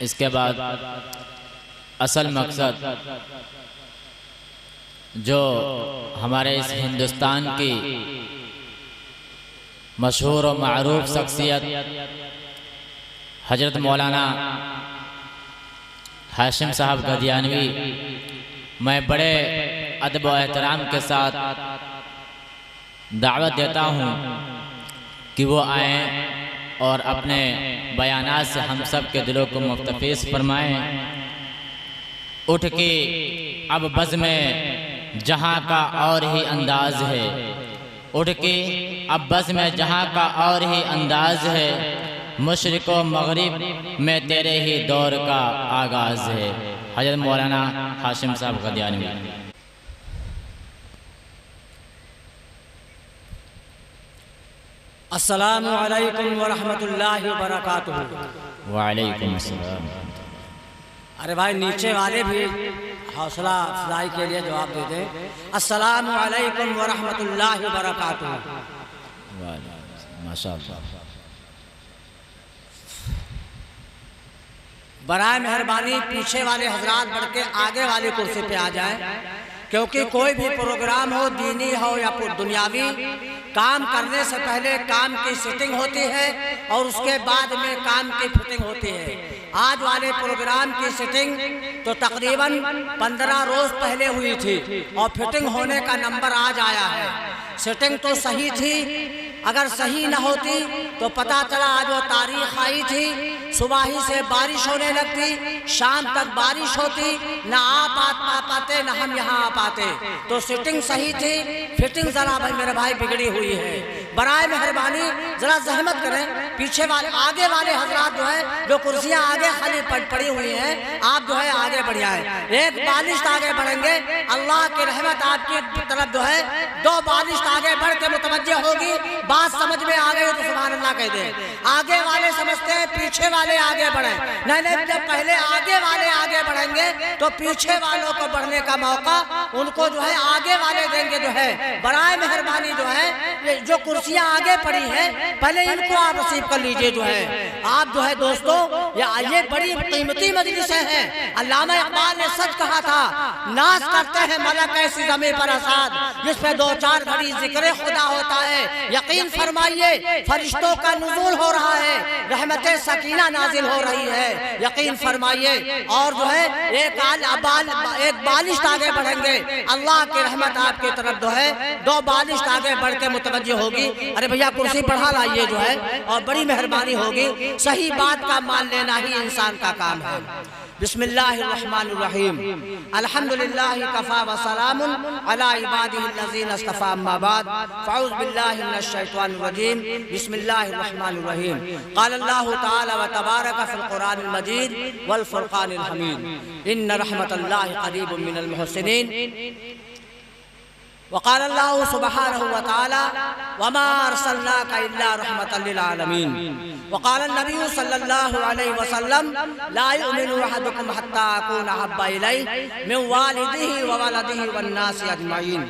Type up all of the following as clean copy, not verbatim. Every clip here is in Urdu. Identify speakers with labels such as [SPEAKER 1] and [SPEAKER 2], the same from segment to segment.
[SPEAKER 1] اس کے بعد اصل مقصد جو ہمارے اس ہندوستان کی مشہور و معروف شخصیت حضرت مولانا ہاشم صاحب قادیانوی، میں بڑے ادب و احترام کے ساتھ دعوت دیتا ہوں کہ وہ آئیں اور اپنے بیانات سے ہم سب کے دلوں کو مفتفیض فرمائیں۔ اٹھ کے اب بزم جہاں کا اور ہی انداز ہے، اٹھ کے اب بزم جہاں کا اور ہی انداز ہے، مشرق و مغرب میں تیرے ہی دور کا آغاز ہے۔ حضرت مولانا ہاشم صاحب قادیانوی۔
[SPEAKER 2] السلام علیکم ورحمۃ اللہ وبرکاتہ۔
[SPEAKER 1] وعلیکم السلام۔
[SPEAKER 2] ارے بھائی نیچے والے بھی حوصلہ افزائی کے لیے جواب دے دیں۔ السلام علیکم ورحمۃ اللہ وبرکاتہ۔
[SPEAKER 1] ماشاء اللہ۔
[SPEAKER 2] برائے مہربانی پیچھے والے حضرات بڑھ کے آگے والی کرسی پہ آ جائیں، کیونکہ کوئی بھی پروگرام ہو، دینی ہو یا دنیاوی، کام کرنے سے پہلے کام کی سیٹنگ ہوتی ہے اور اس کے بعد میں کام کی فٹنگ ہوتی ہے۔ آج والے پروگرام کی سیٹنگ تو تقریباً 15 روز پہلے ہوئی تھی اور فٹنگ ہونے کا نمبر آج آیا ہے۔ سیٹنگ تو صحیح تھی، اگر صحیح نہ ہوتی تو پتہ چلا آج وہ تاریخ آئی تھی، صبح ہی سے بارش ہونے لگتی، شام تک بارش ہوتی، نہ آپ آ پاتے نہ ہم یہاں آ پاتے۔ تو سیٹنگ صحیح تھی، فٹنگ ذرا بھائی میرے بھائی بگڑی ہوئی ہے۔ برائے مہربانی ذرا زحمت کریں، پیچھے والے آگے والے حضرات جو ہے جو کرسیاں آگے خالی پڑی ہوئی ہیں، آپ جو ہے آگے بڑھ جائیں۔ ایک بالشت آگے بڑھیں گے، اللہ کی رحمت آپ کی طرف جو ہے 2 بالشت آگے بڑھ کے متوجہ ہوگی۔ بات سمجھ میں آ گئی تو سبحان اللہ کہہ دیں۔ آگے والے سمجھتے ہیں پیچھے والے آگے بڑھیں، نہیں جب پہلے آگے والے آگے بڑھیں گے تو پیچھے والوں کو بڑھنے کا موقع ان کو جو ہے آگے والے دیں گے۔ جو ہے برائے مہربانی جو ہے جو کرسیاں آگے پڑی ہیں پہلے ان کو آپ نصیب کر لیجئے۔ جو ہے آپ جو ہے دوستو یہ بڑی قیمتی مجلسیں ہیں۔ علامہ اقبال نے سچ کہا تھا، ناز کرتے ہیں ملک ایسی زمین پر آزاد جس پہ 2-4 گھڑی ذکر خدا ہوتا ہے۔ یقین فرمائیے فرشتوں کا نزول ہو رہا ہے، رحمت سکینہ نازل ہو رہی ہے، یقین فرمائیے۔ اور جو ہے ایک بالشت آگے بڑھیں گے، اللہ کی رحمت آپ کی طرف جو ہے 2 بالشت آگے بڑھ کے متوجہ ہوگی۔ ارے بھیا کرسی بڑھا لائیے جو ہے، اور بڑی مہربانی ہوگی۔ صحیح بات کا مان لینا ہی انسان کا کام ہے۔ بسم اللہ الرحمن الرحیم۔ الحمدللہ کفا وسلام علی عبادہ الذین اصطفی، اما بعد فاعوذ باللہ من الشیطان الرجیم۔ بسم اللہ الرحمن الرحیم۔ قال اللہ تعالی وتبارک فی القرآن المجید والفرقان الحمید، ان رحمت اللہ قریب من المحسنین۔ وقال اللہ سبحانہ وتعالی وما ارسلناک الا رحمۃ للعالمین۔ وقال النبی صلی اللہ علیہ وسلم لا یؤمن احدکم حتی اکون احب الیہ من والدہ وولدہ والناس اجمعین،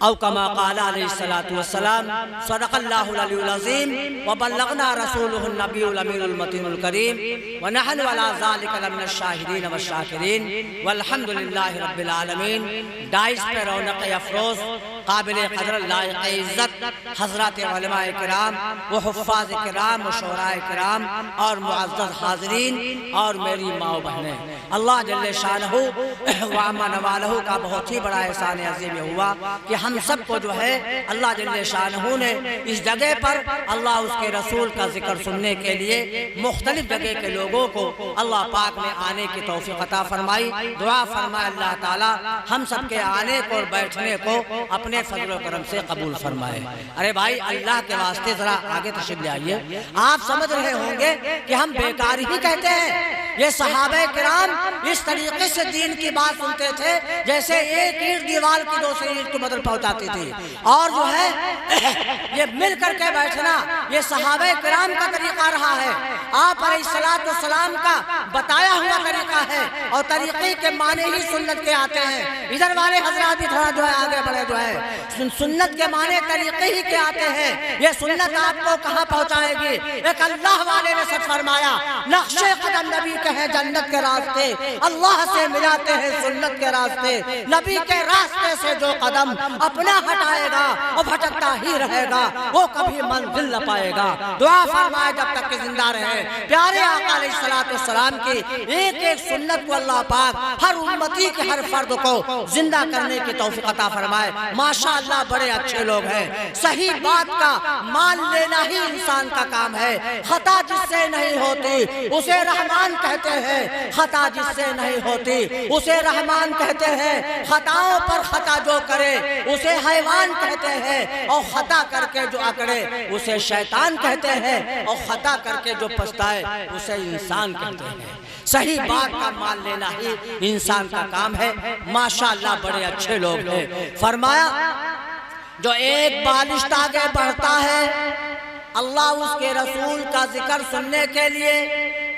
[SPEAKER 2] او کما قال علیہ الصلاة والسلام۔ صدق اللہ العلی العظیم وبلغنا رسولہ النبی الامین المتین الکریم، ونحن علی ذلک لمن الشاہدین والشاکرین، والحمدللہ رب العالمین۔ ڈائس پہ رونق افروز قابل قدر لائق عزت حضرات علماء کرام و حفاظ کرام و شعراء کرام اور معزز حاضرین اور میری ماں و بہنیں، اللہ جل شانہ و عما نوالہ کا بہت ہی بڑا احسان عظیم یہ ہوا کہ ہم سب کو جو ہے اللہ جل شانہ نے اس جگہ پر اللہ اس کے رسول کا ذکر سننے کے لیے مختلف جگہ کے لوگوں کو اللہ پاک نے آنے کی توفیق عطا فرمائی۔ دعا فرمائے اللہ تعالی ہم سب کے آنے کو اور بیٹھنے کو اپنے فضل و کرم سے قبول فرمائے۔ ارے بھائی اللہ کے واسطے ذرا آگے تشریف لے آئیے۔ آپ سمجھ رہے ہوں گے کہ ہم بیکار ہی کہتے ہیں، یہ صحابہ کرام اس طریقے سے دین کی بات سنتے تھے جیسے ایک اینٹ دیوار کی دوسری اینٹ کی مدد پہنچاتی تھی، اور جو ہے یہ مل کر کے بیٹھنا یہ صحابہ کرام کا طریقہ رہا ہے، آپ علیہ السلام کا بتایا ہوا طریقہ ہے، اور طریقے کے معنی ہی سنت کے آتے ہیں۔ ادھر والے حضرات بھی تھوڑا جو ہے آگے بڑھے، جو ہے سنت کے معنی طریقے ہی کے آتے ہیں۔ یہ سنت آپ کو کہاں پہنچائے گی؟ ایک اللہ والے نے سچ فرمایا، نقش قدم نبی کے ہیں جنت کے راستے، اللہ سے ملاتے ہیں سنت کے راستے، نبی کے راستے سے جو قدم اپنا ہٹائے گا وہ بھٹکتا ہی رہے گا، وہ کبھی منزل نہ پائے گا۔ دعا فرمائے جب تک کہ زندہ رہے پیارے آقا علیہ السلام کی ایک ایک سنت کو اللہ پاک ہر امتی کے ہر فرد کو زندہ کرنے کی توفیق عطا فرمائے۔ ماشاءاللہ بڑے اچھے لوگ ہیں۔ صحیح بات کا مان لینا ہی انسان کا کام ہے۔ خطا جس سے نہیں ہوتی اسے رحمان کہتے ہیں، خطا جس سے نہیں ہوتی اسے رحمان کہتے ہیں، خطاؤں پر خطا جو کرے اسے حیوان کہتے ہیں، اور خطا کر کے جو اکڑے اسے شیطان کہتے ہیں، اور خطا کر کے جو پچھتائے اسے انسان کہتے ہیں۔ صحیح بات کا مان لینا ہی انسان کا کام ہے۔ ماشاءاللہ بڑے اچھے لوگ ہیں۔ فرمایا جو ایک بالشت آگے بڑھتا ہے اللہ اس کے رسول کا ذکر سننے کے لیے،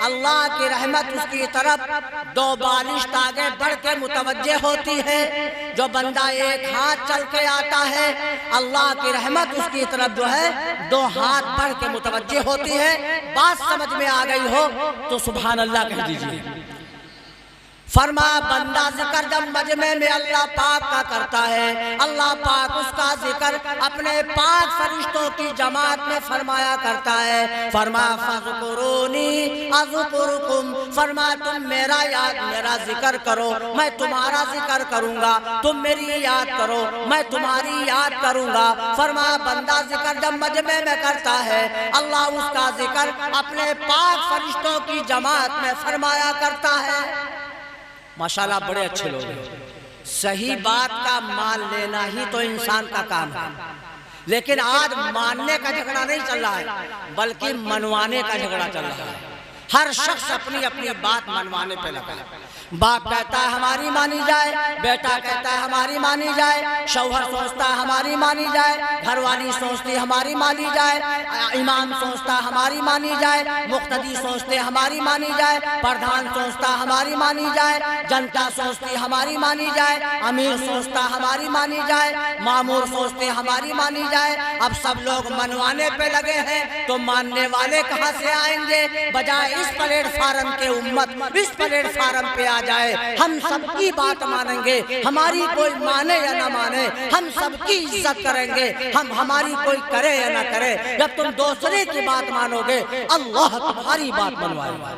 [SPEAKER 2] اللہ کی رحمت اس کی طرف دو بالشت آگے بڑھ کے متوجہ ہوتی ہے۔ جو بندہ ایک ہاتھ چل کے آتا ہے اللہ کی رحمت اس کی طرف جو ہے دو ہاتھ بڑھ کے متوجہ ہوتی ہے۔ بات سمجھ میں آ گئی ہو تو سبحان اللہ کہہ دیجئے۔ فرمایا بندہ ذکر جب مجمع میں اللہ پاک کا کرتا ہے، اللہ پاک اس کا ذکر اپنے پاک فرشتوں کی جماعت میں فرمایا کرتا ہے۔ فرمایا فَاذْكُرُونِي أَذْكُرْكُمْ، فرمایا تم میرا ذکر کرو میں تمہارا ذکر کروں گا، تم میری یاد کرو میں تمہاری یاد کروں گا۔ فرمایا بندہ ذکر جب مجمع میں کرتا ہے اللہ اس کا ذکر اپنے پاک فرشتوں کی جماعت میں فرمایا کرتا ہے۔ ماشاءاللہ بڑے اچھے لوگ ہیں۔ صحیح بات کا مان لینا ہی تو انسان کا کام ہے، لیکن آج ماننے کا جھگڑا نہیں چل رہا ہے بلکہ منوانے کا جھگڑا چل رہا ہے۔ ہر شخص اپنی اپنی بات منوانے پہ لگا ہے۔ باپ کہتا ہے ہماری مانی جائے، بیٹا کہتا ہے ہماری مانی جائے، شوہر سوچتا ہے ہماری مانی جائے، گھر والی سوچتی ہے ہماری مانی جائے، امام سوچتا ہے ہماری مانی جائے، مقتدی سوچتے ہماری مانی جائے، پردھان سوچتا ہماری مانی جائے، جنتا سوچتی ہماری مانی جائے، امیر سوچتا ہماری مانی جائے، مامور سوچتے ہماری مانی جائے۔ اب سب لوگ منوانے پہ لگے ہیں تو ماننے والے کہاں سے آئیں گے؟ بجائے اس پلیٹ فارم کے امت اس پلیٹ فارم پہ آ جائے، ہم سب کی بات مانیں گے، ہماری کوئی مانے یا نہ مانے ہم سب کی عزت کریں گے، ہماری کوئی کرے یا نہ کرے۔ جب تم دوسرے کی بات مانو گے اللہ تمہاری بات منوائے گا،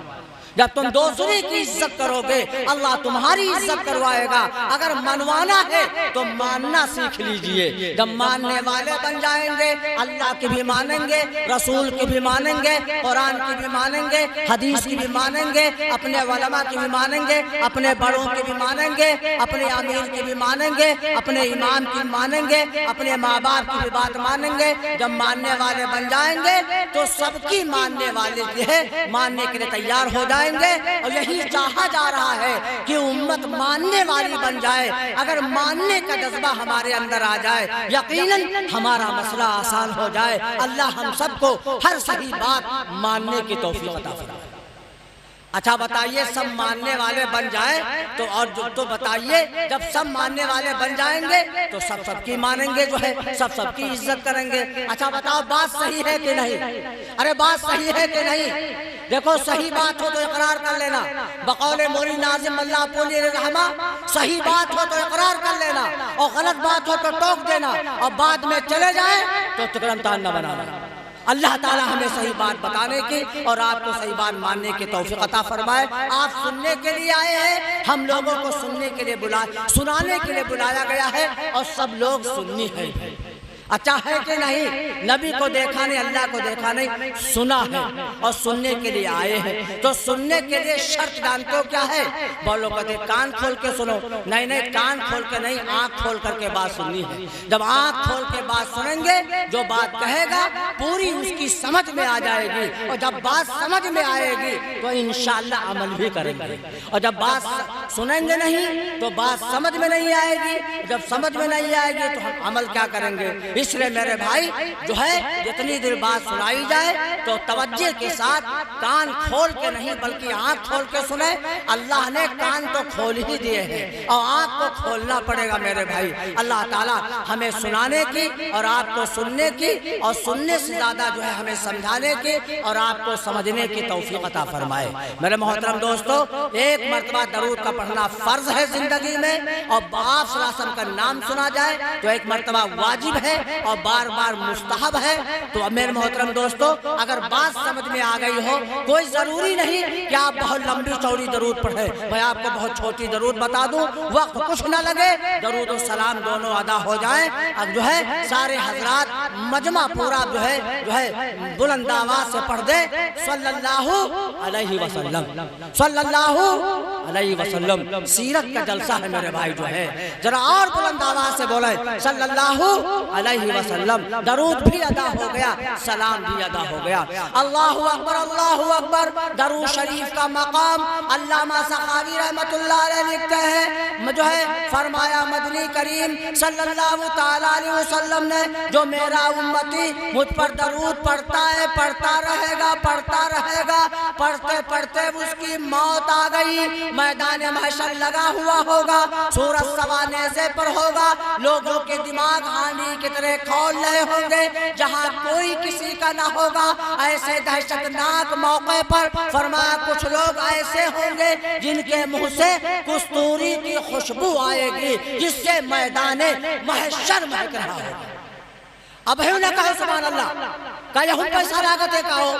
[SPEAKER 2] جب تم دوسرے کی عزت کرو گے اللہ تمہاری عزت کروائے گا۔ اگر منوانا ہے تو ماننا سیکھ لیجئے۔ جب ماننے والے بن جائیں گے اللہ کی بھی مانیں گے، رسول کی بھی مانیں گے، قرآن کی بھی مانیں گے، حدیث کی بھی مانیں گے، اپنے علماء کی بھی مانیں گے، اپنے بڑوں کی بھی مانیں گے، اپنے امیر کی بھی مانیں گے، اپنے امام کی بھی مانیں گے، اپنے ماں باپ کی بھی بات مانیں گے۔ جب ماننے والے بن جائیں گے تو سب کی ماننے والے جو ہے ماننے کے لیے تیار ہو جائیں گے، اور یہی چاہا جا رہا ہے کہ امت ماننے والی بن جائے۔ اگر ماننے کا جذبہ ہمارے اندر آ جائے یقیناً ہمارا مسئلہ آسان ہو جائے۔ اللہ ہم سب کو ہر صحیح بات ماننے کی توفیق عطا فرمائے۔ اچھا بتائیے سب ماننے والے بن جائیں تو اور تو بتائیے جب سب ماننے والے بن جائیں گے تو سب کی مانیں گے، جو ہے سب کی عزت کریں گے۔ اچھا بتاؤ بات صحیح ہے کہ نہیں؟ ارے بات صحیح ہے کہ نہیں؟ دیکھو صحیح بات ہو تو اقرار کر لینا، بقول مولی ناظم اللہ پولی علیہ رحمہ، صحیح بات ہو تو اقرار کر لینا، اور غلط بات ہو تو ٹوک دینا، اور بعد میں چلے جائیں تو تکرمتان نہ بنانا۔ اللہ تعالیٰ ہمیں صحیح بات بتانے کی اور آپ کو صحیح بات ماننے کی توفیق عطا فرمائے۔ آپ سننے کے لیے آئے ہیں، ہم لوگوں کو سننے کے لیے سنانے کے لیے بلایا گیا ہے، اور سب لوگ سننی ہے۔ اچھا ہے کہ نہیں؟ نبی کو دیکھا نہیں، اللہ کو دیکھا نہیں، سنا ہے اور سننے کے لیے آئے ہیں۔ تو سننے کے لیے شرط جانتے ہو کیا ہے؟ بہت لوگ کہتے ہیں کان کھول کے سنو، نہیں نہیں، کان کھول کے نہیں، آنکھ کھول کر کے بات سننی ہے۔ جب آنکھ کھول کے بات سنیں گے، جو بات کہے گا پوری اس کی سمجھ میں آ جائے گی، اور جب بات سمجھ میں آئے گی تو انشاءاللہ عمل بھی کریں گے۔ اور جب بات سنیں گے نہیں تو بات سمجھ میں نہیں آئے گی، جب سمجھ میں نہیں آئے گی تو ہم عمل کیا کریں گے؟ اس لیے میرے بھائی جو ہے جتنی دیر بات سنائی جائے تو توجہ کے ساتھ کان کھول کے نہیں بلکہ آنکھ کھول کے سنیں۔ اللہ نے کان تو کھول ہی دیے ہیں اور آنکھ کو کھولنا پڑے گا میرے بھائی۔ اللہ تعالیٰ ہمیں سنانے کی اور آپ کو سننے کی، اور سننے سے زیادہ جو ہے ہمیں سمجھانے کی اور آپ کو سمجھنے کی توفیق عطا فرمائے۔ میرے محترم دوستو، ایک مرتبہ درود کا پڑھنا فرض ہے زندگی میں، اور آپ صلی اللہ علیہ وسلم کا نام سنا جائے تو ایک مرتبہ واجب ہے اور بار بار مستحب ہے۔ تو میرے محترم دوستو، اگر بات سمجھ میں آ گئی ہو، کوئی ضروری نہیں کہ آپ بہت لمبی چوڑی درود پڑھیں۔ میں آپ کو بہت چھوٹی درود بتا دوں، وقت کچھ نہ لگے، درود و سلام دونوں ادا ہو جائیں۔ اب جو ہے سارے حضرات مجمع پورا جو ہے بلند آواز سے پڑھ دے، صلی اللہ علیہ وسلم، صلی اللہ علیہ وسلم۔ سیرت کا جلسہ ہے میرے بھائی، جو ہے ذرا اور بلند آواز سے بولے، صلی اللہ علیہ وسلم۔ درود بھی ادا ہو گیا، سلام بھی ادا ہو گیا۔ اللہ اکبر، اللہ اکبر۔ درود شریف کا مقام علامہ سخاوی رحمت اللہ علیہ لکھتے ہیں، جو ہے فرمایا مدنی کریم صلی اللہ تعالیٰ علیہ وسلم نے، جو میرا امتی مجھ پر درود پڑھتا ہے، پڑھتا رہے گا، پڑھتا رہے گا، پڑھتے پڑھتے اس کی موت آ گئی، میدان محشر لگا ہوا ہوگا، سورج سوا نیزے پر ہوگا، لوگوں کے دماغ آندھی کی طرح کھول رہے ہوں گے، جہاں کوئی کسی کا نہ ہوگا۔ ایسے دہشتناک موقع پر فرمایا کچھ لوگ ایسے ہوں گے جن کے منہ سے کستوری کی خوشبو آئے گی، جس سے میدان محشر مہک رہا ہوگا۔ اب ہی انہیں کہو سبحان اللہ، کہ یہ ہم پیسہ راگت ہے کہو۔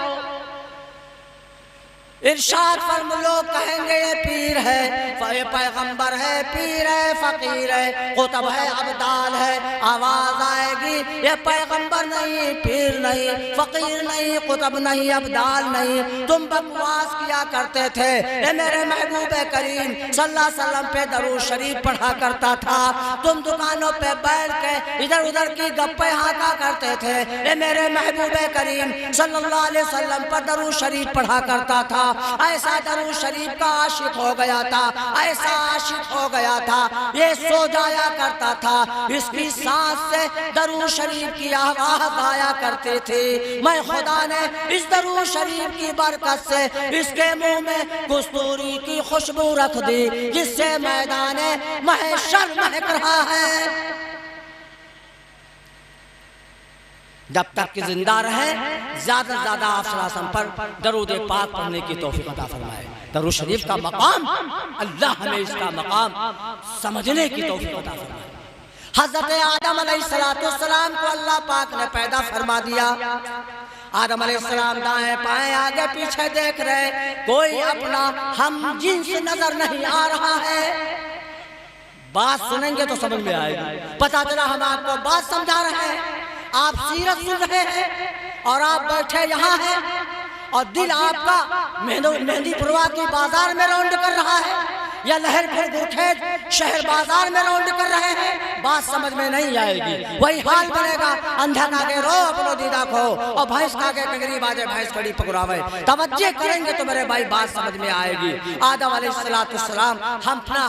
[SPEAKER 2] ارشاد فرم، لوگ کہیں گے یہ پیر ہے، یہ پیغمبر ہے، پیر ہے، فقیر ہے، قطب ہے، ابدال ہے۔ آواز آئے گی، یہ پیغمبر نہیں، پیر نہیں، فقیر نہیں، قطب نہیں، ابدال نہیں، تم بکواس کیا کرتے تھے۔ یہ میرے محبوب کریم صلی اللہ علیہ وسلم پہ درود شریف پڑھا کرتا تھا، تم دکانوں پہ بیٹھ کے ادھر ادھر کی گپیں ہانکا کرتے تھے۔ یہ میرے محبوب کریم صلی اللہ علیہ وسلم پر درود شریف پڑھا کرتا تھا، ایسا درود شریف کا عاشق ہو گیا تھا، ایسا عاشق ہو گیا تھا، یہ سو جایا کرتا تھا، اس کی سانس سے درود شریف کی آواز آیا کرتی تھی۔ میں خدا نے اس درود شریف کی برکت سے اس کے منہ میں کستوری کی خوشبو رکھ دی، جس سے میدان محشر مہک رہا ہے۔ جب تک کہ زندہ رہے، زیادہ سے زیادہ آپ صلی اللہ علیہ وسلم پر درود پاک پڑھنے کی توفیق عطا فرمائے۔ درود شریف کا مقام، اللہ ہمیں اس کا مقام سمجھنے کی توفیق عطا فرمائے۔ حضرت آدم علیہ السلام کو اللہ پاک نے پیدا فرما دیا۔ آدم علیہ السلام دائیں پائیں آگے پیچھے دیکھ رہے، کوئی اپنا ہم جنس نظر نہیں آ رہا ہے۔ بات سنیں گے تو سمجھ میں آئے گی، پتہ چلا ہم آپ کو بات سمجھا رہے ہیں، آپ سیرت سن رہے ہیں اور آپ بیٹھے یہاں ہیں اور دل آپ کا مہندی پورہ کی بازار میں رونڈ کر رہا ہے، یا لہر پھر گوٹھیج شہر بازار میں رونڈ کر رہے ہیں، بات سمجھ میں نہیں آئے گی۔ وہی حال بنے گا، اندھا کاگے رو اپنو دیدہ کھو، اور بھینس کاگے کنگری باجے بھینس کھڑی پکڑاوے۔ توجہ کریں گے تو میرے بھائی بات سمجھ میں آئے گی۔ آدم علیہ السلام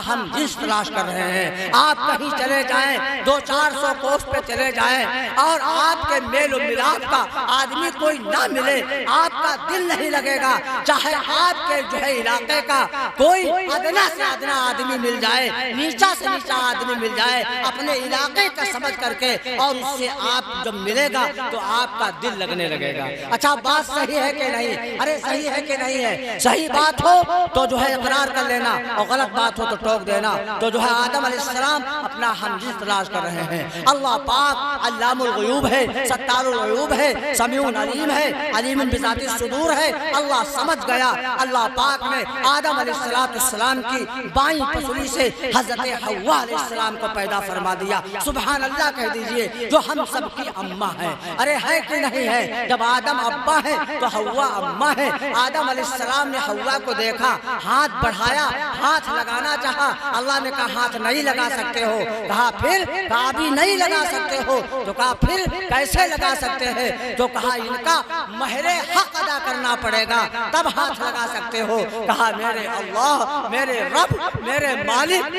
[SPEAKER 2] ہم جنس تلاش کر رہے ہیں۔ آپ کہیں چلے جائیں، 200-400 کوس پہ چلے جائیں اور آپ کے میل و ملاپ کا آدمی کوئی نہ ملے، آپ کا دل نہیں لگے گا۔ چاہے آپ کے جو ہے علاقے کا کوئی ادنا سے ادنا آدمی مل جائے، نیچا سے نیچا آدمی مل جائے، اپنے علاقے کا سمجھ کر کے، اور اس سے آپ جب ملے گا تو آپ کا دل لگنے لگے گا۔ اچھا بات صحیح ہے کہ نہیں؟ ارے صحیح ہے کہ نہیں ہے؟ صحیح بات ہو تو جو ہے اقرار کر لینا، اور غلط بات ہو تو ٹوک دینا۔ تو جو ہے آدم علیہ السلام اپنے اپنا ہمجنس تلاش کر رہے ہیں۔ اللہ پاک علام الغیوب ہے، ستار الغیوب ہے، سمیع علیم ہے، علیم بذات الصدور ہے۔ اللہ سمجھ گیا، اللہ پاک نے آدم علیہ السلام کی بائیں پسلی سے حضرت حوا علیہ السلام کو پیدا فرما دیا۔ سبحان اللہ کہہ دیجئے، جو ہم سب کی اماں ہے۔ ارے ہے کہ نہیں ہے؟ جب آدم ابا ہے تو حوا اماں ہے۔ آدم علیہ السلام نے حوا کو دیکھا، ہاتھ بڑھایا، ہاتھ لگانا چاہا، اللہ نے کہا ہاتھ نہیں لگا سکتے ہو۔ کہا پھر؟ کہا بھی نہیں لگا سکتے ہو۔ تو کہا پھر کیسے لگا سکتے ہیں؟ تو کہا ان کا مہر حق ادا کرنا پڑے گا تب ہاتھ لگا سکتے ہو۔ کہا میرے اللہ، میرے رب، میرے مالک،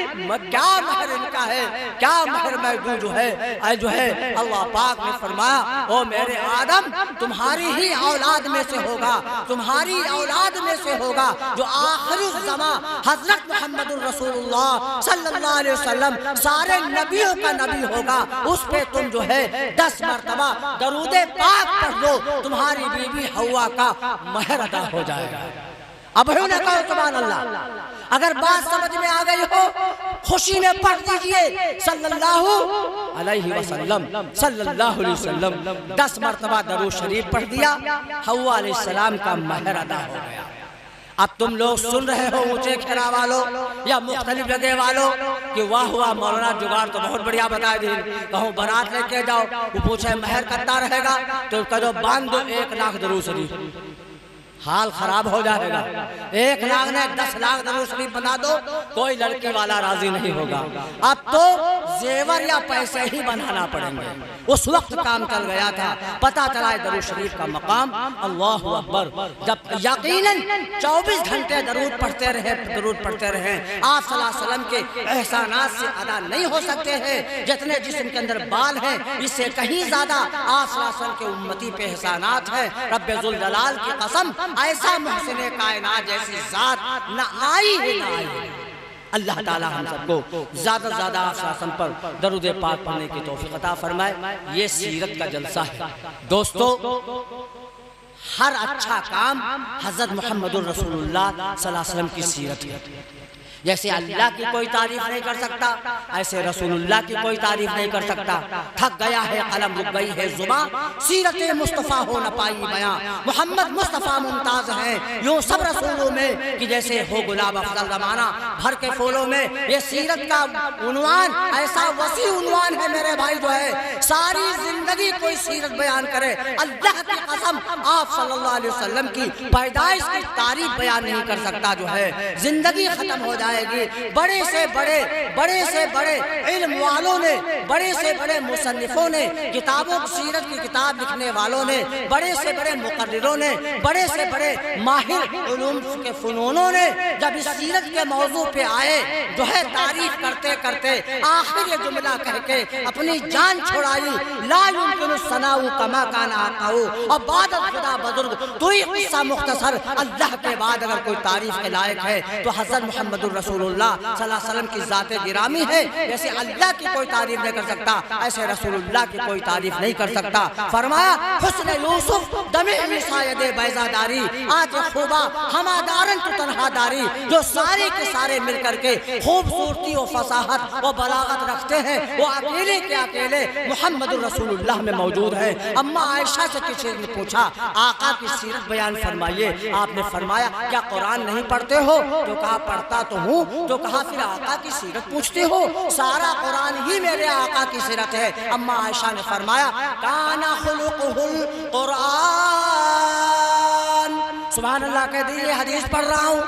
[SPEAKER 2] کیا مہر ان کا ہے، کیا مہر میں دوں جو ہے اللہ پاک نے فرمایا او میرے آدم تمہاری ہی اولاد میں سے ہوگا، تمہاری اولاد میں سے ہوگا جو آخر الزمان حضرت محمد الرسول اللہ صلی اللہ علیہ وسلم سارے نبیوں کا نبی ہوگا، اس پہ تم جو ہے 10 مرتبہ درود پاک پڑھ لو، تمہاری بیوی حوا کا مہر ادا ہو جائے گا۔ اب ہوں نے کہا سبحان اللہ۔ اگر بات سمجھ میں آ گئی ہو خوشی میں پڑھ دیجئے صلی اللہ علیہ وسلم، صلی اللہ علیہ وسلم 10 مرتبہ درود شریف پڑھ دیا، حوا علیہ السلام کا مہر ادا ہو گیا۔ اب تم لوگ سن رہے ہو اونچے کھیرا والوں یا مختلف جگہ والوں کہ واہ ہوا مولانا جگاڑ تو بہت بڑھیا بتا دی، کہوں برات لے کے جاؤ، وہ پوچھے مہر کتنا رہے گا تو کہو باندھ دو 1 لاکھ درود شریف، حال خراب ہو جائے گا۔ 1 لاکھ نے 10 لاکھ درود شریف بنا دو، کوئی لڑکی والا راضی نہیں ہوگا۔ اب تو زیور یا پیسے ہی بنانا پڑیں گے۔ اس وقت کام چل گیا تھا، پتہ چلا ہے درود شریف کا مقام۔ اللہ اکبر، جب یقیناً 24 گھنٹے درود پڑھتے رہے آپ صلی اللہ علیہ وسلم کے احسانات سے ادا نہیں ہو سکتے ہیں جتنے جسم کے اندر بال ہیں، اس سے کہیں زیادہ آپ صلی اللہ علیہ وسلم کے امتی پہ احسانات ہیں۔ رب ذوالجلال کی قسم ایسا محسن کائنات جیسی ذات نہ آئی ہی نہ آئی۔ اللہ تعالی ہم سب کو زیادہ سے زیادہ آپ صلی اللہ علیہ وسلم پر درود پاک پڑھنے کی توفیق عطا فرمائے۔ یہ سیرت کا جلسہ ہے دوستو۔ ہر اچھا کام حضرت محمد الرسول اللہ صلی اللہ علیہ وسلم کی سیرت ہے۔ جیسے اللہ کی کوئی تعریف نہیں کر سکتا ایسے رسول اللہ کی کوئی تعریف نہیں کر سکتا۔ تھک گیا ہے قلم، رک گئی ہے زباں، سیرت مصطفیٰ ہو نہ پائی بیاں، محمد مصطفیٰ ممتاز ہیں یوں سب رسولوں میں کہ جیسے ہو گلاب افضل زمانہ بھر کے پھولوں میں۔ یہ سیرت کا عنوان ایسا وسیع عنوان ہے میرے بھائی، جو ہے ساری زندگی کوئی سیرت بیان کرے اللہ کی قسم آپ صلی اللہ علیہ وسلم کی پیدائش کی تاریخ بیان نہیں کر سکتا، جو ہے زندگی ختم ہو جائے گی۔ بڑے سے بڑے علم والوں نے، بڑے سے بڑے مصنفوں نے، کتابوں سیرت کی کتاب لکھنے والوں نے، بڑے سے بڑے مقرروں نے، بڑے سے بڑے ماہر علوم کے فنونوں نے جب اس سیرت کے موضوع پہ آئے جو ہے تعریف کرتے کرتے آخر یہ جملہ کہہ کے اپنی جان چھوڑائی، لا یمکن الثناء کما کان آقاؤ، اور بعد خدا بزرگ تو ہی قصہ مختصر۔ اللہ کے بعد اگر کوئی تعریف کے لائق ہے تو حضرت محمد رسول اللہ صلی اللہ علیہ وسلم کی ذات گرامی ہے۔ جیسے اللہ کی کوئی تعریف نہیں کر سکتا ایسے رسول اللہ کی کوئی تعریف نہیں کر سکتا۔ فرمایا حسن یوسف دمع نساء بیضا داری، آج خوبا ہما دارن تو تنہا داری، جو سارے کے سارے مل کر کے خوبصورتی و فصاحت و بلاغت رکھتے ہیں وہ اکیلے کے اکیلے محمد رسول اللہ میں موجود ہے۔ اما عائشہ سے کسی نے پوچھا آقا کی سیرت بیان فرمائیے، آپ نے فرمایا کیا قرآن نہیں پڑھتے ہو؟ تو کہا پڑھتا تو ہوں۔ تو کہا پھر آقا کی سیرت پوچھتے ہو؟ سارا قرآن ہی میرے آقا کی سیرت ہے۔ اما عائشہ نے فرمایا کانا خلقہ القرآن، سبحان اللہ کہہ دیئے، حدیث پڑھ رہا ہوں۔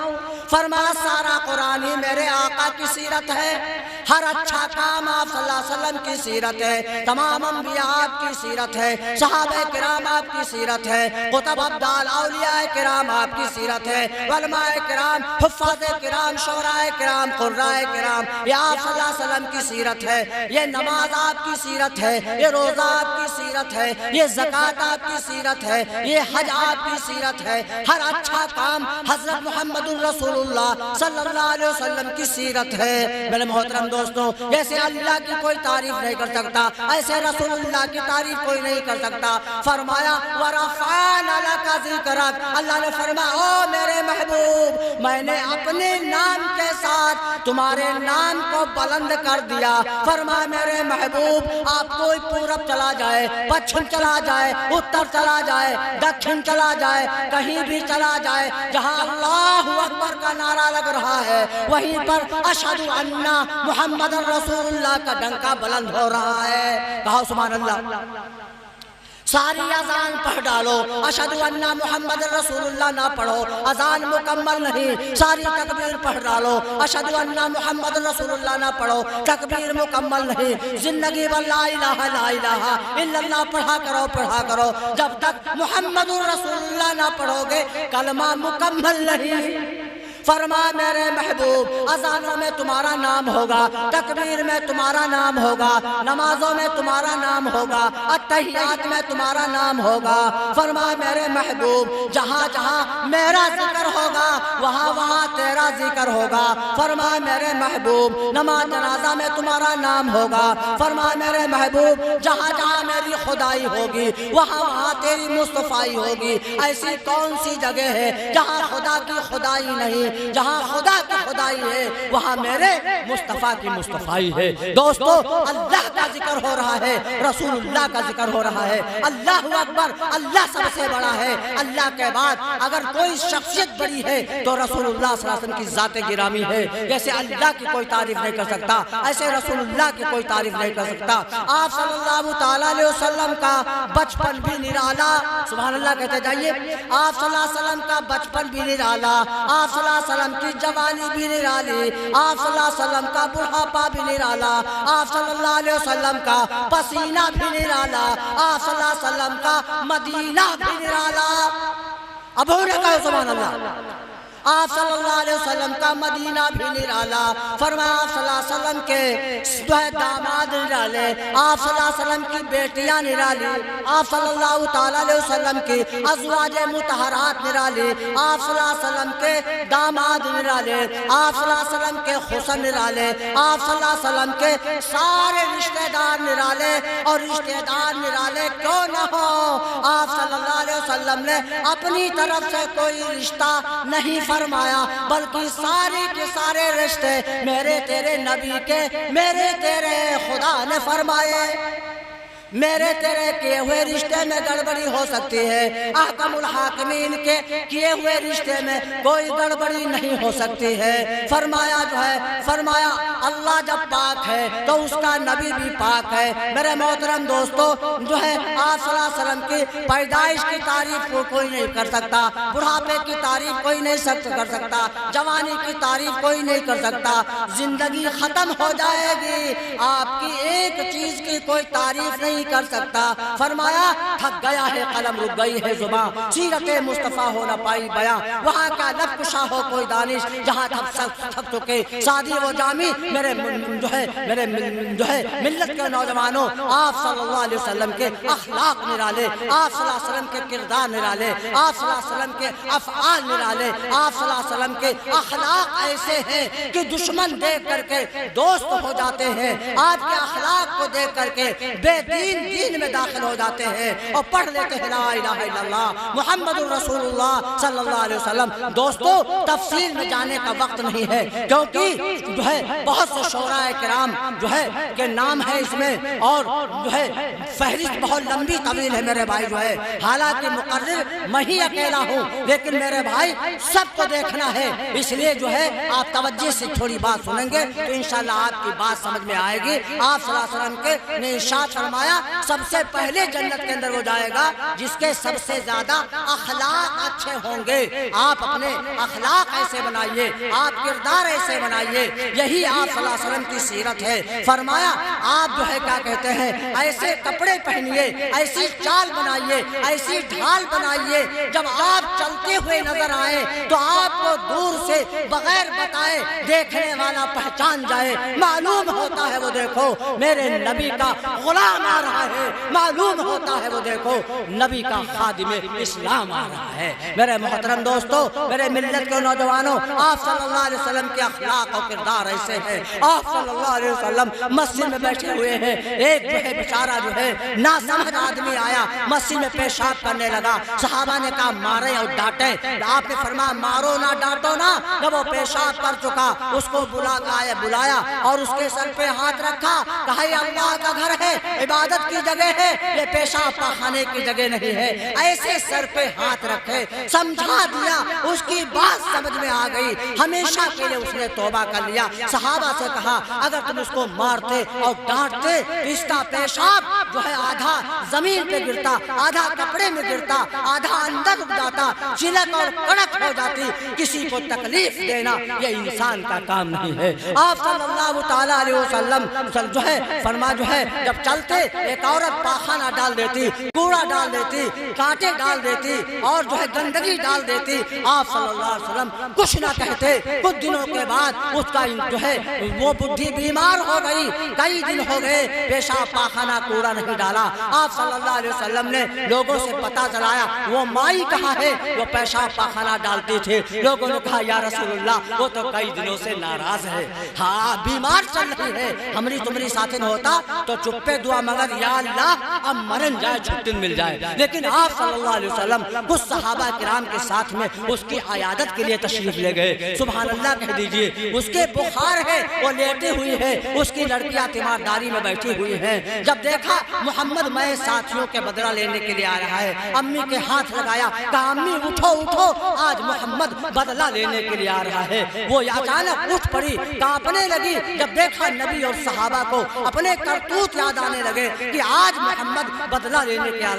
[SPEAKER 2] فرمایا سارا قرآن ہی میرے آقا کی سیرت ہے، ہر اچھا کام آپ صلی اللہ علیہ وسلم کی سیرت ہے، تمام انبیاء آپ کی سیرت ہے، صحابہ کرام آپ کی سیرت ہے، قطب ابدال اولیاء کرام آپ کی سیرت ہے، علماء کرام، حفاظ کرام، شعراء کرام، قراء کرام، یہ آپ صلی اللہ علیہ وسلم کی سیرت ہے۔ یہ نماز آپ کی سیرت ہے، یہ روزہ آپ کی سیرت ہے، یہ زکوٰۃ آپ کی سیرت ہے، یہ حج آپ کی سیرت ہے، ہر اچھا کام حضرت محمد الرسول اللہ صلی اللہ علیہ وسلم کی سیرت ہے۔ میرے محترم دوستوں، جیسے اللہ کی کوئی تعریف نہیں کر سکتا ایسے رسول اللہ کی تعریف کوئی نہیں کر سکتا۔ فرمایا وَرَفَعْنَا لَكَ ذِكْرَكَ، اللہ نے فرمایا او میرے محبوب میں نے اپنے نام کے ساتھ تمہارے نام کو بلند کر دیا۔ فرمایا میرے محبوب آپ کوئی پورب چلا جائے، پچھم چلا جائے، اتر چلا جائے، دکھن چلا جائے، کہیں بھی چلا جائے، جہاں اللہ اکبر کا نعرہ لگ رہا ہے وہیں پر اشہد ان محمد رسول اللہ کا ڈنکا بلند ہو رہا ہے۔ کہو سبحان اللہ۔ ساری اذان پڑھ ڈالو، اشہد ان محمد رسول اللہ نہ پڑھو، اذان مکمل نہیں۔ ساری تکبیر پڑھ ڈالو، اشہد ان محمد رسول اللہ نہ پڑھو، تکبیر مکمل نہیں۔ زندگی بھر لا الہ لا الہ الا اللہ پڑھا کرو، جب تک محمد رسول اللہ نہ پڑھو گے کلمہ مکمل نہیں۔ فرما میرے محبوب اذانوں میں تمہارا نام ہوگا، تکبیر میں تمہارا نام ہوگا، نمازوں میں تمہارا نام ہوگا، اتحیات میں تمہارا نام ہوگا۔ فرما میرے محبوب جہاں جہاں میرا ذکر ہوگا وہاں وہاں تیرا ذکر ہوگا۔ فرما میرے محبوب نماز جنازہ میں تمہارا نام ہوگا۔ فرما میرے محبوب جہاں جہاں میری خدائی ہوگی وہاں وہاں تیری مصطفائی ہوگی۔ ایسی کون سی جگہ ہے جہاں خدا کی خدائی نہیں؟ جہاں خدا کی خدائی ہے وہاں میرے مصطفیٰ کی مصطفائی ہے۔ دوستو اللہ کا ذکر ہو رہا ہے، رسول اللہ کا ذکر ہو رہا ہے۔ اللہ اکبر، اللہ سب سے بڑا ہے۔ اللہ کے بعد اگر کوئی شخصیت بڑی ہے تو رسول اللہ صلی اللہ علیہ وسلم کی ذات گرامی ہے۔ جیسے اللہ کی کوئی تعریف نہیں کر سکتا ایسے رسول اللہ کی کوئی تعریف نہیں کر سکتا۔ آپ صلی اللہ تعالیٰ علیہ وسلم کا بچپن بھی نرالا، سبحان اللہ کہتے جائیے۔ آپ صلی اللہ علیہ وسلم کا بچپن بھی نرالا، آپ صلی اللہ علیہ وسلم کی جوانی بھی نرالی، آپ صلی اللہ علیہ وسلم کا بڑھاپا بھی نرالا، آپ صلی اللہ علیہ وسلم کا پسینہ بھی نرالا، آپ صلی اللہ علیہ وسلم کا مدینہ بھی نرالا۔ اب ہو رہا کہو سبحان اللہ۔ آپ صلی اللہ علیہ وسلم کا مدینہ بھی نرالا۔ فرمایا آپ صلی اللہ علیہ وسلم کے داماد نرالے، آپ صلی اللہ علیہ وسلم کی بیٹیاں نرالی، آپ صلی اللہ تعالیٰ علیہ وسلم کی ازواج مطہرات نرالی، آپ صلی اللہ علیہ وسلم کے داماد نرالے، آپ صلی اللہ علیہ وسلم کے حسن نرالے، آپ صلی اللہ علیہ وسلم کے سارے رشتہ دار نرالے، اور رشتہ دار نرالے کیوں نہ ہو، آپ صلی اللہ علیہ وسلم نے اپنی طرف سے کوئی رشتہ نہیں فرمایا بلکہ سارے کے سارے رشتے میرے تیرے نبی کے، میرے تیرے خدا نے فرمائے۔ میرے تیرے کیے ہوئے رشتے میں گڑبڑی ہو سکتی ہے، احکم الحاکمین کے کیے ہوئے رشتے میں کوئی گڑبڑی نہیں ہو سکتی ہے۔ فرمایا فرمایا اللہ جب پاک ہے تو اس کا نبی بھی پاک ہے۔ میرے محترم دوستو آپ صلی اللہ علیہ وسلم کی پیدائش کی تعریف کو کوئی نہیں کر سکتا، بڑھاپے کی تعریف کوئی نہیں کر سکتا، جوانی کی تعریف کوئی نہیں کر سکتا۔ زندگی ختم ہو جائے گی آپ کی ایک چیز کی کوئی تعریف نہیں کر سکتا۔ فرمایا تھک گیا ہے قلم، رک گئی ہے زباں، سیرت مصطفیٰ ہو نہ پائی بیاں، وہاں کا لب کشا ہو کوئی دانش، جہاں تھک چکے سادی و جامی میرے ملت کے نوجوانوں، آپ صلی اللہ علیہ وسلم کے اخلاق نرالے، آپ صلی اللہ علیہ وسلم کے کردار نرالے، آپ صلی اللہ علیہ وسلم کے افعال نرالے، آپ صلی اللہ علیہ وسلم کے اخلاق ایسے ہیں کہ دشمن دیکھ کر کے دوست ہو جاتے ہیں، آپ کے اخلاق کو دیکھ کر کے بے دین میں داخل ہو جاتے ہیں اور پڑھ لیتے ہیں لا الہ الا اللہ محمد الرسول اللہ صلی اللہ علیہ وسلم۔ دوستو تفصیل میں جانے کا وقت نہیں ہے کیونکہ بہت سے شعراء کرام کے نام ہے اس میں، اور فہرست بہت لمبی طویل ہے میرے بھائی۔ حالانکہ مقرر میں ہی اکیلا ہوں لیکن میرے بھائی سب کو دیکھنا ہے، اس لیے آپ توجہ سے تھوڑی بات سنیں گے تو انشاءاللہ آپ کی بات سمجھ میں آئے گی۔ آپ صلی اللہ علیہ وسلم نے ارشاد فرمایا سب سے پہلے جنت کے اندر وہ جائے گا جس کے سب سے زیادہ اخلاق اچھے ہوں گے۔ آپ اپنے اخلاق ایسے بنائیے، آپ کردار ایسے بنائیے، یہی آپ صلی اللہ علیہ وسلم کی سیرت ہے۔ فرمایا آپ کیا کہتے ہیں، ایسے کپڑے پہنیے، ایسی چال بنائیے، ایسی ڈھال بنائیے، جب آپ چلتے ہوئے نظر آئے تو آپ کو دور سے بغیر بتائے دیکھنے والا پہچان جائے، معلوم ہوتا ہے وہ دیکھو میرے نبی کا غلام آ رہا ہے، معلوم ہوتا ہے وہ دیکھو نبی کا خادم اسلام آ رہا ہے۔ میرے محترم دوستو، میرے ملت کے نوجوانوں، آپ صلی اللہ علیہ وسلم کے اخلاق و کردار ایسے ہیں۔ آپ صلی اللہ علیہ وسلم مسجد میں بیٹھے ہوئے ہیں، ایک بیچارہ ناسمجھ آدمی آیا، مسجد میں پیشاب کرنے لگا، صحابہ نے کہا مارے اور ڈانٹے، آپ نے فرمایا مارو نہ ڈانٹو نہ، جب وہ پیشاب کر چکا اس کو بلایا اور اس کے سر پہ ہاتھ رکھا، کہا یہ اللہ کا گھر ہے، عبادت کی جگہ ہے، یہ پیشاب پاخانے کی جگہ نہیں ہے۔ ایسے سر پہ ہاتھ رکھے، سمجھا دیا، اس کی بات سمجھ میں آ گئی، ہمیشہ کے لیے اس نے توبہ کر لیا۔ صحابہ سے کہا اگر تم اس کو مارتے اور ڈانٹتے تو اس کا پیشاب جو ہے آدھا زمین پہ گرتا، آدھا کپڑے میں گرتا، آدھا اندر رک جاتا، چلک اور کڑک ہو جاتی۔ کسی کو تکلیف دینا یہ انسان کا کام نہیں ہے۔ آپ صلی اللہ تعالیٰ علیہ وسلم جو ہے فرما جو ہے جب چلتے ایک عورت پاخانہ ڈال دیتی، کوڑا ڈال دیتی، کانٹے ڈال دیتی اور جو ہے گندگی ڈال دیتی، آپ صلی اللہ علیہ وسلم کچھ نہ کہتے۔ کچھ دنوں کے بعد اس کا جو ہے وہ بدھی بیمار ہو گئی، کئی دن ہو گئے پیشاب پاخانہ کوڑا نہیں ڈالا۔ آپ صلی اللہ علیہ وسلم نے لوگوں سے پتہ چلایا وہ مائی کہاں ہے وہ پیشاب پاخانہ ڈالتی تھی۔ لوگوں نے کہا یا رسول اللہ وہ تو کئی دنوں سے ناراض ہے، ہاں بیمار چل رہی ہے، ہمری تمہری ساتھ نہ ہوتا تو چپے دعا مگر یا اللہ اب مرن جائے چھٹی مل جائے۔ لیکن آپ صلی اللہ علیہ وسلم کچھ صحابہ کرام کے ساتھ میں اس کی عیادت کے لیے تشریف لے گئے۔ سبحان اللہ کہہ دیجئے، اس کے بخار ہے، وہ لیٹی ہوئی ہے، اس کی لڑکیاں تیمارداری میں بیٹھی ہوئی ہیں۔ جب دیکھا محمد میں ساتھیوں کے بدلہ لینے کے لیے آ رہا ہے، امی کے ہاتھ لگایا، کہا امی اٹھو اٹھو، آج محمد بدلہ لینے کے لیے آ رہا ہے۔ وہ اچانک اٹھ پڑی، کانپنے لگی۔ جب دیکھا نبی اور صحابہ کو اپنے کرتوت یاد آنے لگے کہ آج محمد بدلہ لینے کے آ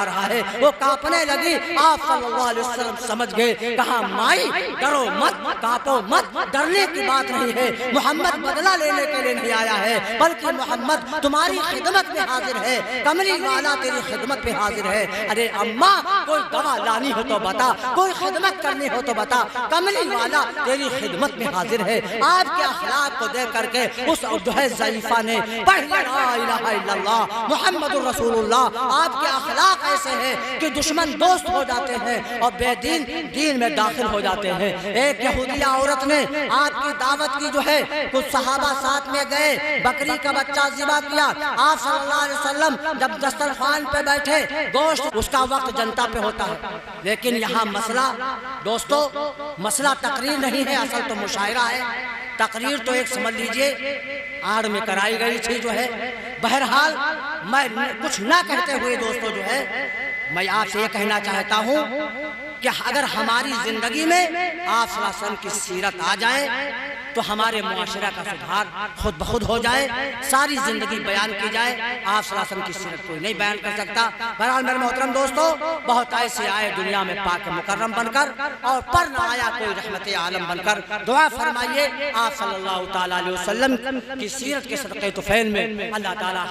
[SPEAKER 2] رہا ہے، وہ کانپنے لگی۔ آپ صلی اللہ علیہ وسلم سمجھ گئے، کہا مائی ڈرو مت، کانپو مت، ڈرنے کی بات نہیں ہے، محمد بدلہ لینے کے لیے نہیں آیا ہے بلکہ محمد تمہاری خدمت میں حاضر ہے، کملی والا تیری خدمت میں حاضر ہے۔ ارے اماں کوئی دوا لانی ہو تو بتا، کوئی خدمت کرنی ہو تو بتا، کملی والا تیری خدمت میں حاضر ہے۔ آپ کے اخلاق کو دیکھ کر کے اس جو ہے ضعیفہ نے پڑھ لا الہ الا اللہ محمد رسول اللہ۔ آپ کے اخلاق ایسے ہیں کہ دشمن دوست ہو جاتے ہیں اور بے دین دین میں داخل ہو جاتے ہیں۔ ایک یہودیہ عورت نے آپ کی دعوت کی جو ہے، کچھ صحابہ ساتھ میں گئے، بکری کا بچہ ذبح کیا۔ آپ صلی اللہ علیہ وسلم جب دسترخوان پہ بیٹھے، گوشت اس کا وقت جنتا پہ ہوتا ہے، لیکن یہاں مسئلہ دوستو مسئلہ تقریر نہیں ہے، اصل تو مشاعرہ ہے۔ تقریر تو ایک سمجھ لیجئے آڑ میں کرائی گئی تھی جو ہے۔ بہرحال میں کچھ نہ کہتے ہوئے دوستو جو ہے میں آپ سے یہ کہنا چاہتا ہوں کہ اگر ہماری زندگی میں آپ صلی اللہ علیہ وسلم کی سیرت آ جائے تو ہمارے معاشرہ کا سدھار خود بخود ہو جائے، ساری زندگی بیان کی جائے۔ آپ صلی اللہ علیہ وسلم کی سیرت کوئی نہیں بیان کر سکتا۔ بہرحال میرے محترم دوستو، بہت ایسے آئے دنیا میں پاک مکرم بن کر اور پر نہ آیا کوئی رحمت عالم بن کر۔ دعا فرمائیے آپ صلی اللہ تعالیٰ علیہ وسلم کی سیرت کے صدقے طفیل میں اللہ تعالیٰ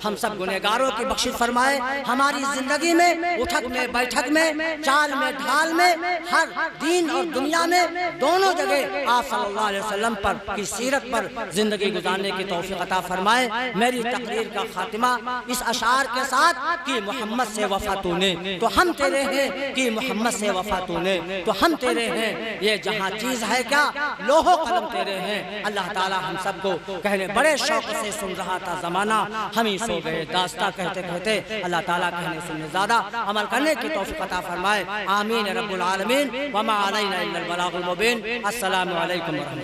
[SPEAKER 2] ہم سب گنہگاروں کی بخشش فرمائے۔ ہماری زندگی میں اٹھک میں بیٹھک میں چال میں ڈھال میں ہر دین اور دنیا میں دونوں جگہ آپ صلی اللہ علیہ وسلم پر کی سیرت پر زندگی گزارنے کی توفیق عطا فرمائے۔ میری تقریر کا خاتمہ اس اشعار کے ساتھ کہ محمد سے وفا تو نے تو ہم تیرے ہیں، کہ محمد سے وفا تو نے تو ہم تیرے ہیں، یہ جہاں چیز ہے کیا لوح و قلم تیرے ہیں۔ اللہ تعالی ہم سب کو کہنے بڑے شوق سے سن رہا تھا زمانہ، ہم ہی سو گئے داستہ کہتے کہتے۔ اللہ تعالیٰ کہنے سننے زیادہ عمل کرنے کی توفیق عطا فرمائے۔ آمین رب العالمین۔ وما علینا الا البلاغ المبین۔ السلام علیکم ورحمۃ اللہ۔